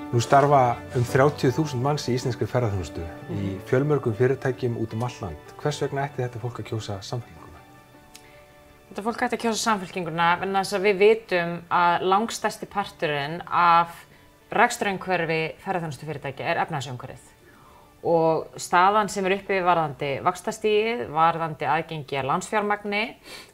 Nú starfa 30.000 manns í íslenskri ferðaþjónustu í fjölmörgum fyrirtækjum út allt land. Hvers vegna ætti þetta fólk að kjósa Samfylkinguna? Þetta fólk ætti að kjósa Samfylkinguna vegna þess að við vitum að langstærsti parturinn af rekstrarumhverfi ferðaþjónustufyrirtækja efnahagsumhverfið. Og staðan sem uppi varðandi vaxtastigið, varðandi aðgengi að lánsfjármagni,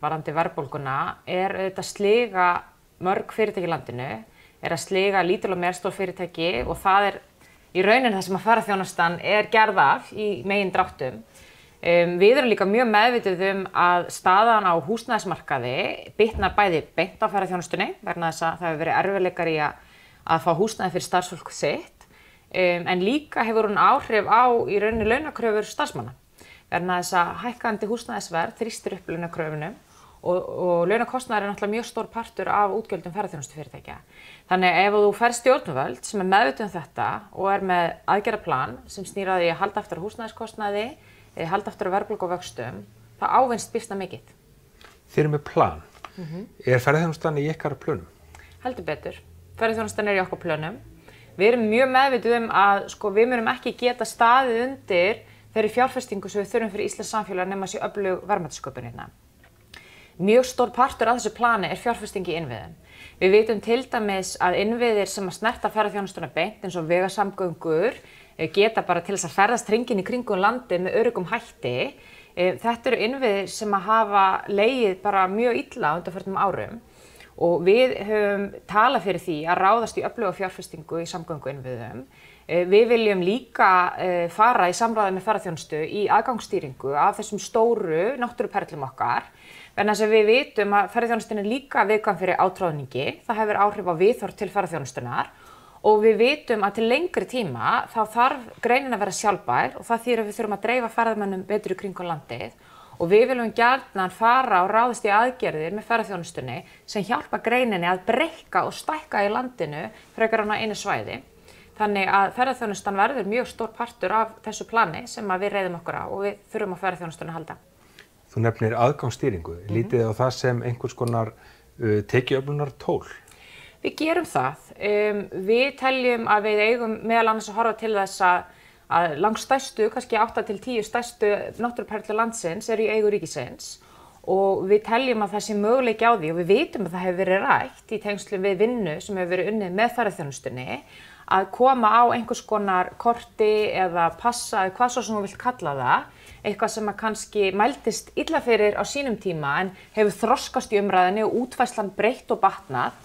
varðandi verðbólguna auðvitað sliga mörg fyrirtæki í landinu, að sliga lítil og meðalstór fyrirtæki og það í rauninni það sem að ferðaþjónustan gerð af í megindráttum. Við erum líka mjög meðvituð að staðan á húsnæðismarkaði bitnar bæði beint á ferðaþjónustunni vegna þess að það hefur verið erfiðleikar í að fá húsnæði fyrir starfsfólk sitt, en líka hefur hún áhrif á í rauninni launakröfur starfsmanna vegna þess að hækkandi húsnæðisverð þrýstir upp launakröfunum og launakostnaður náttúrulega mjög stór partur af útgjöldum ferðaþjónustufyrirtækja. Þannig ef þú færð stjórnvöld sem meðvituð þetta og með aðgerðaplan sem snýr að því að halda aftur af húsnæðiskostnaði, halda aftur af verðbólgu og vöxtum, það ávinnst býsna mikið. Þið eru með plan. Ferðaþjónustan í ykkar plönum? Heldur betur. Ferðaþjónustan í okkar plönum. Við erum mjög meðvituð að við munum ekki geta staðið undir þeirri fjárfestingu sem við þurfum fyrir íslenskt samfélag nema sé öflug verðmætasköpun hérna. Mjög stór partur af þessu plani fjárfesting í innviðum. Við vitum til dæmis að innviðir sem snerta ferðaþjónustuna beint eins og vegasamgöngur geta bara til þess að ferðast hringinn í kringum landið með öruggum hætti. Þetta eru innviðir sem hafa legið bara mjög illa á undanförnum árum og við höfum talað fyrir því að ráðast í öfluga fjárfestingu í samgönguinnviðum. Við viljum líka fara í samráði með ferðaþjónustu í aðgangsstýringu af þessum stóru náttúruperlum okkar. Vegna þess að við vitum að ferðaþjónustan líka viðkvæm fyrir átroðningi, það hefur áhrif á viðhorf til ferðaþjónustunar og við vitum að til lengri tíma þá þarf greinin að vera sjálfbær og það þýðir að við þurfum að dreifa ferðamönnum betur í kringum landið og við viljum gjarnan fara og ráðast í aðgerðir með ferðaþjónustunni sem hjálpa greininni að breikka og stækka í landinu frekar en á einu svæði. Þannig að ferðaþjónustan verður mjög stór partur af þessu plani sem við reiðum okkur á og við þurfum á ferðaþjónustunni að halda. Þú nefnir aðgangsstýringu. Lítið á það sem einhvers konar tekjuöflunar tól? Við gerum það. Við teljum að við eigum meðal annars að horfa til þess að langstærstu, kannski 8 til 10 stærstu náttúruperlur landsins eru í eigu ríkisins og við teljum að það sé möguleiki á því og við vitum að það hefur verið rætt í tengslum við vinnu sem hefur verið unnið með ferðaþjónustunni að koma á einhvers konar korti eða passa eða hvað svo sem þú vilt kalla það, eitthvað sem að kannski mældist illa fyrir á sínum tíma en hefur þroskast í umræðinni og útfærslan breytt og batnað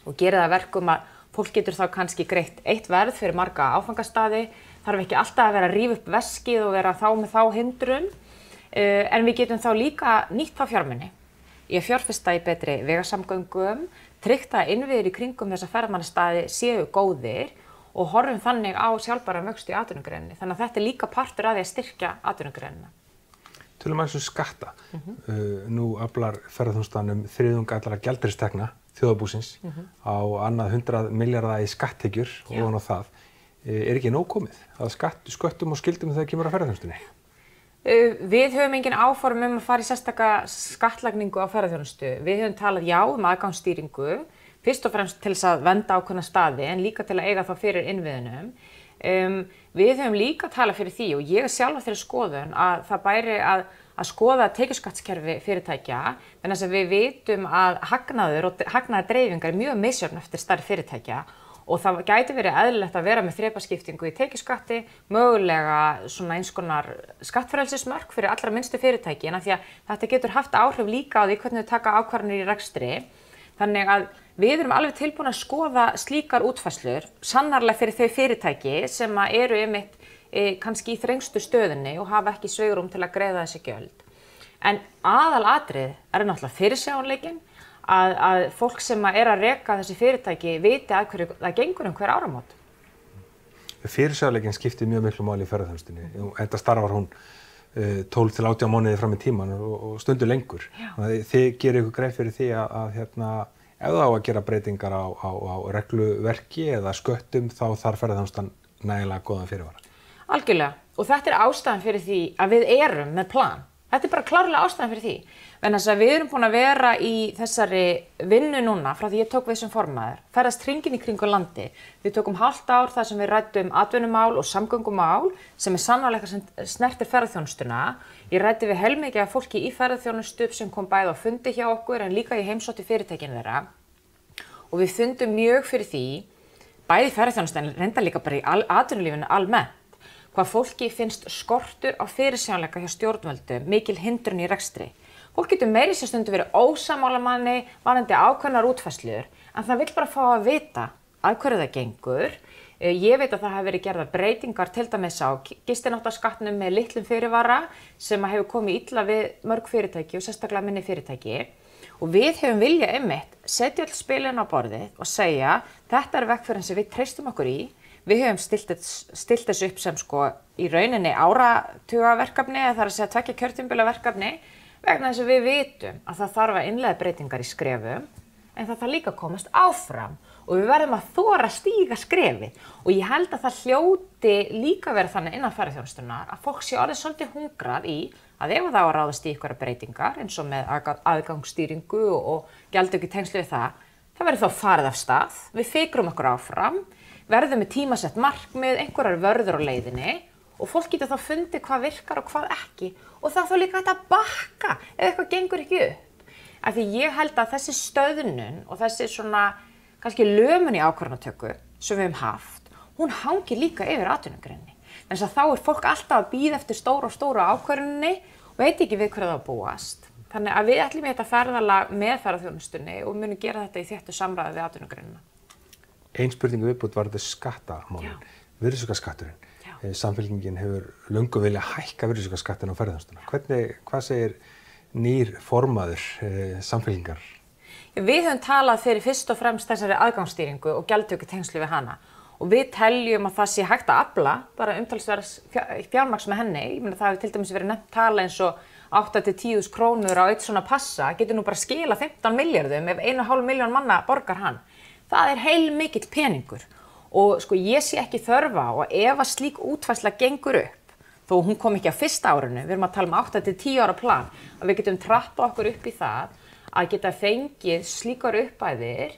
og gerir það verkum að fólk getur þá kannski greitt eitt verð fyrir marga áfangastaði, þarf ekki alltaf að vera að rífa upp veskið og vera þá með þá hindrun, en við getum þá líka nýtt þá fjármuni í að fjárfesta í betri vegasamgöngum, tryggt að innviðir í kringum þessa ferðamannastaði séu góðir og horfum þannig á sjálfbæran vöxt í atvinnugreininni. Þannig að þetta líka partur af því að styrkja atvinnugreinina. Tölum aðeins skatta. Nú aflar ferðaþjónustan þriðjung allra gjaldeyristekna þjóðarbúsins á annað 100 milljarða í skatttekjur ofan á það. Ekki nóg komið að sköttum og skildum þegar kemur að ferðaþjónustunni? Við höfum engin áform að fara í sérstaka skattlagningu á ferðaþjónustu. Við höfum talað aðgangsstýringu, fyrst og fremst til þess að vernda ákveðna staði en líka til að eiga þá fyrir innviðunum. Við höfum líka talað fyrir því og ég sjálf þeirri skoðun að það bæri að skoða tekjuskattskerfi fyrirtækja vegna þess að við vitum að hagnaður og hagnaðardreifingar mjög misjöfn eftir stærri fyrirtækja og það gæti verið eðlilegt að vera með þrepaskiptingu í tekjuskatti, mögulega svona eins konar skattfrelsismörk fyrir allra minnstu fyrirtæki en af því að þetta getur haft áhrif líka á því hvernig við taka ákvarðanir í rekstri. Þannig að við erum alveg tilbúin að skoða slíkar útfærslur, sannarlega fyrir þau fyrirtæki sem eru einmitt kannski í þrengstu stöðunni og hafa ekki svigrúm til að greiða þessi gjöld. En aðalatriðið náttúrulega fyrirsjáanleikinn, að fólk sem að reka þessi fyrirtæki viti að hverju það gengur hver áramót. Fyrirsjáanleikinn skiptir mjög miklu máli í ferðaþjónustunni. Enda starfar hún 12 til 18 mánuði fram í tíman og stundur lengur. Þið gerir ykkur grein fyrir því að ef það á að gera breytingar á regluverki eða sköttum þá þarf ferðaþjónustan nægilega góðan fyrirvara. Algjörlega. Og þetta ástæðan fyrir því að við erum með plan. Þetta bara klárlega ástæðan fyrir því. En þess að við erum búin að vera í þessari vinnu núna frá því ég tók við sem formaður, ferðast hringinn í kringu landi. Við tókum hálft ár þar sem við ræddum atvinnumál og samgöngumál sem sannarlega sem snertir ferðaþjónustuna. Ég ræddi við heilmikið af fólki í ferðaþjónustu sem kom bæði á fundi hjá okkur en líka í heimsótti fyrirtækin þeirra. Og við fundum mjög fyrir því, bæði ferðaþjónustu en reynda líka bara í atvinnulífinu almennt, hvað fólki finnst skortur á fyrirsjáanleika hjá stjórnvöldum, mikil hindrun í rekstri. Fólk getur meiri sér stundu verið ósammála manni varðandi ákveðnar útfærslur, en það vill bara fá að vita að hverju það gengur. Ég veit að það hafi verið gerðar breytingar til dæmis á gistináttaskattinum með litlum fyrirvara sem hefur komið illa við mörg fyrirtæki og sérstaklega minni fyrirtæki. Og við hefum viljað einmitt setja öll spilin á borðið og segja þetta er vegferðin sem við treystum okkur í. Við höfum stilt þessu upp sem í rauninni áratugaverkefni eða það er að segja 2 kjörtímabila verkefni vegna þess að við vitum að það þarf að innleiða breytingar í skrefum en það þarf líka að komast áfram og við verðum að þora að stíga skrefi og ég held að það hljóti líka verið þannig innan ferðaþjónustunnar að fólk sé orðið svolítið hungrað í að ef það á að ráðast í einhverjar breytingar eins og með aðgangsstýringu og gjaldtöku í tengslu við það verður þá farið af stað, við fikrum okkur áfram verðum með tímasett markmið, einhverjar vörður á leiðinni og fólk getur þá fundið hvað virkar og hvað ekki og það þá líka hægt að bakka ef eitthvað gengur ekki upp. Af því ég held að þessi stöðnun og þessi svona kannski lömun í ákvarðanatöku sem við höfum haft, hún hangir líka yfir atvinnugreininni. Þannig að þá er fólk alltaf að bíða eftir stóra ákvarðaninni og veit ekki við hverju það búast. Þannig að við ætlum í þetta ferðalag með ferðaþjónustunni og munum gera þetta í þéttu samræði við atvinnugreinina. Ein spurningu viðbútt var þetta skattamálin, virðisaukaskatturinn. Samfylkingin hefur löngu vilja hækka virðisaukaskattinn á ferðaþjónustuna. Hvað segir nýr formaður Samfylkingar? Við höfum talað fyrir fyrst og fremst þessari aðgangsstýringu og gjaldtöku tengslu við hana. Og við teljum að það sé hægt að afla bara umtalsverðs fjármagns með henni. Ég meina það hefur til dæmis verið nefnt tala eins og 8–10.000 krónur á eitt svona passa, getur nú bara skila 15 milljörðum ef 1,5 milljón manna borgar hann. Það er heilmikill peningur og ég sé ekki þörfa og ef að slík útfærsla gengur upp, þó hún kom ekki á fyrsta árinu, við erum að tala 8–10 ára plan, að við getum trappað okkur upp í það að geta fengið slíkar uppæðir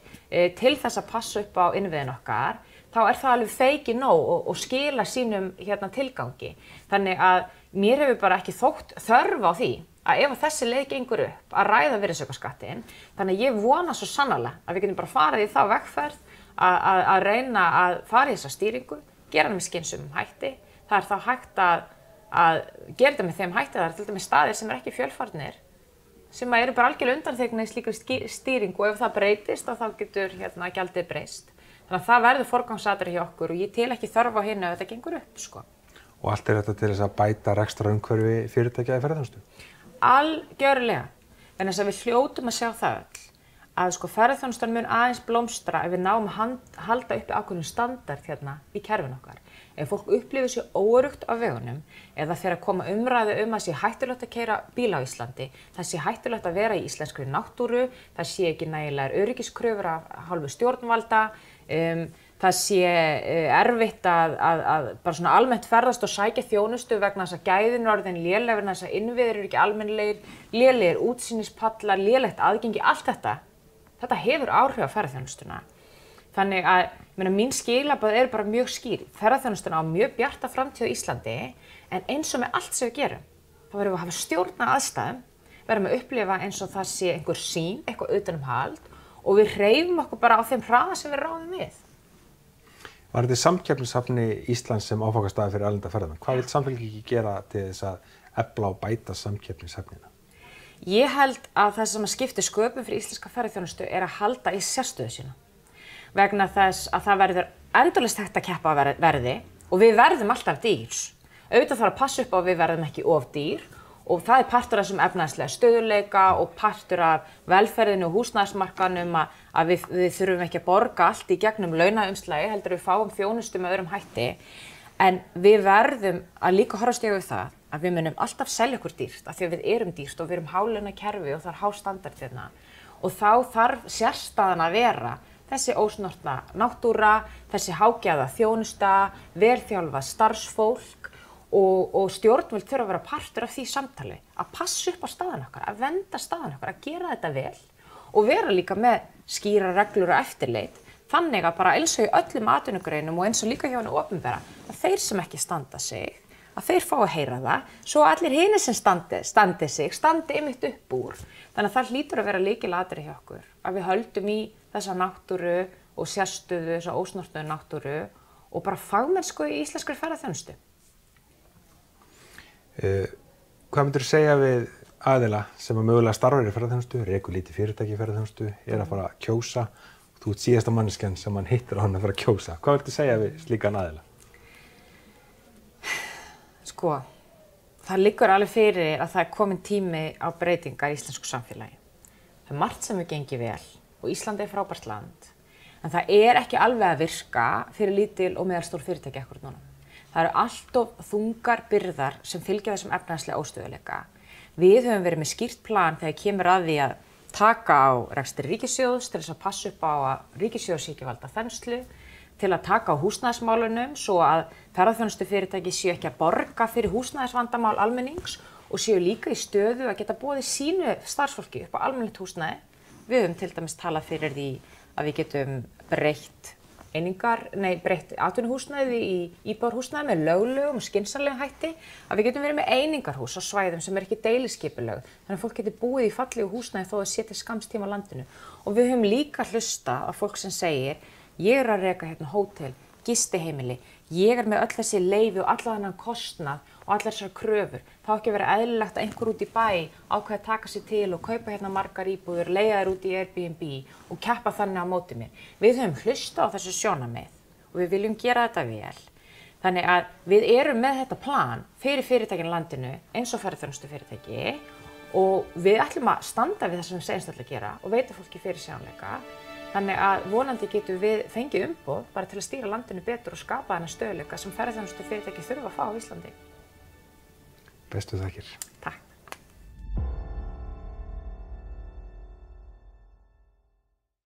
til þess að passa upp á innviðin okkar, þá er það alveg feiki nóg og skila sínum tilgangi. Þannig að mér hefur bara ekki þótt þörf á því að ef þessi leið gengur upp að ræða virðisaukaskattinn, þannig að ég vona svo sannarlega að við getum bara farið í þá vegferð að reyna að fara í þessa stýringu, gera hana með skynsömum hætti. Það er þá hægt að gera þetta með þeim hætti, það er til dæmis staðir sem ekki fjölfarnir, sem eru bara algjörlega undanþegnar í slíkri stýringu og ef það breytist þá getur gjaldið breyst. Þannig að það verður forgangsatriði hjá okkur og ég tel ekki þörf á hinu ef þetta gengur upp. Og allt þetta til þess að bæta rekstrarumhverfi fyrirtækja í ferðaþjónustu? Algjörlega, en þess að við hljótum að sjá það öll að ferðaþjónustan mun aðeins blómstra ef við náum að halda uppi ákveðnum standard í kerfinu okkar. Ef fólk upplifir sig óöruggt á vegunum eða þegar að koma umræðu að sé hættulegt að keyra bíl á Íslandi, það sé hættulegt að vera í íslenskri náttúru, það sé ekki nægilegar öryggiskröfur af hálfu stjórnvalda, það sé erfitt að bara svona almennt ferðast og sækja þjónustu vegna þess að gæðin er orðin léleg, vegna þess að innviðir eru ekki almennilegir, lélegir útsýnispallar, lélegt aðgengi, allt þetta hefur áhrif á ferðaþjónustuna. Þannig að mín skilaboð eru bara mjög skýr. Ferðaþjónustuna á mjög bjarta framtíð á Íslandi en eins og með allt sem við gerum, þá verðum við að hafa stjórn að aðstæðum, verðum að upplifa eins og það sé einhver sýn, eitthvað utanumhald og við hreyfum okkur bara á þeim hraða sem við ráðum við. Var þetta samkeppnishæfni Íslands sem áfangastaður fyrir erlenda ferðamenn? Hvað vill Samfylkingin gera til þess að efla og bæta samkeppnishæfnina? Ég held að það sem skiptir sköpum fyrir íslenska ferðaþjónustu er að halda í sérstöðu sína. Vegna þess að það verður endalaust hægt að keppa á verði og við verðum alltaf dýr. Auðvitað þarf að passa upp á að við verðum ekki of dýr og það er partur af þessum efnahagslega stöðugleika og partur af velferðinu og húsnæðismarkaðnum að við þurfum ekki að borga allt í gegnum launaumslagi, heldur við fáum þjónustu með öðrum hætti. En við verðum að líka horfast í augu við það að við munum alltaf selja okkur dýrt af því að við erum dýrt og við erum hálaunakerfi og það er hástandard hérna. Og þá þarf sérstaðan að vera þessi ósnortna náttúra, þessi hágæða þjónusta, velþjálfað starfsfólk og stjórnvöld þurfa að vera partur af því samtali, að passa upp á staðan okkar, að vernda staðan okkar, að gera þetta vel og vera líka með skýra reglur og eftirlit, þannig að bara eins og í öllum atvinnugreinum og eins og líka hjá hinu opinbera, að þeir sem ekki standa sig, að þeir fá að heyra það, svo allir hinir sem standi einmitt upp úr. Þannig að það hlýtur að vera lykilatriði hjá okkur, að við höldum í þessa náttúru og sérstöðu, þessa ósnortnuðu náttúru og bara fagmennsku í íslenskri ferðaþjónustu. Hvað myndirðu segja við aðila sem að mögulega starfar í ferðaþjónustu, rekur lítið fyrirtæki í ferðaþjónustu, að fara að kjósa, þú ert síðasta manneskjan sem hann hittir á hann að fara að kjósa. Hvað viltu segja við slíkan aðila? Sko, það liggur alveg fyrir að það er komin tími á breytingar í íslensku samfélagi. Það er margt sem við gengi vel og Ísland er frábært land, en það er ekki alveg að virka fyrir lítil og meðalstór fyrirtæki akkúrat núna. Það eru allt of þungar byrðar sem fylgja þessum efnahagslega óstöðuleika. Við höfum verið með skýrt plan þegar kemur að því að taka á rekstri ríkissjóðs til þess að passa upp á að ríkissjóðs sé ekki valda þenslu, til að taka á húsnæðismálunum svo að ferðaþjónustufyrirtæki séu ekki að borga fyrir húsnæðisvandamál almennings og séu líka í stöðu að geta boðið sínu starfsfólki upp á almennilegt húsnæði. Við höfum til dæmis talað fyrir því að við getum breytt atvinnuhúsnæði í íbúðarhúsnæði með löglegum og skynsamlegum hætti, að við getum verið með einingarhús á svæðum sem er ekki deiliskipulögð, þannig að fólk getur búið í fallegu húsnæði þó að sé til skamms tíma á landinu. Og við höfum líka hlustað á fólk sem segir, ég er að reka hérna hótel, gistiheimili, ég er með öll þessi leyfi og alla þennan kostnað og allar þessar kröfur. Það á ekki að vera eðlilegt að einhver út í bæ ákveði að taka sig til og kaupa hérna margar íbúðir, leigja þær út í Airbnb og keppa þannig á móti mér. Við höfum hlustað á þessu sjónarmið og við viljum gera þetta vel. Þannig að við erum með þetta plan fyrir fyrirtækin í landinu eins og ferðaþjónustufyrirtæki og við ætlum að standa við það sem við segjumst að gera og veita fólki fyrirsjáanleika. Þannig að vonandi getum við fengið umboð bara til að stýra landinu betur og skapa þennan stöðugleika sem ferðaþjónustufyrirtæki þurfa að fá á Íslandi. Bestu þakkir. Takk.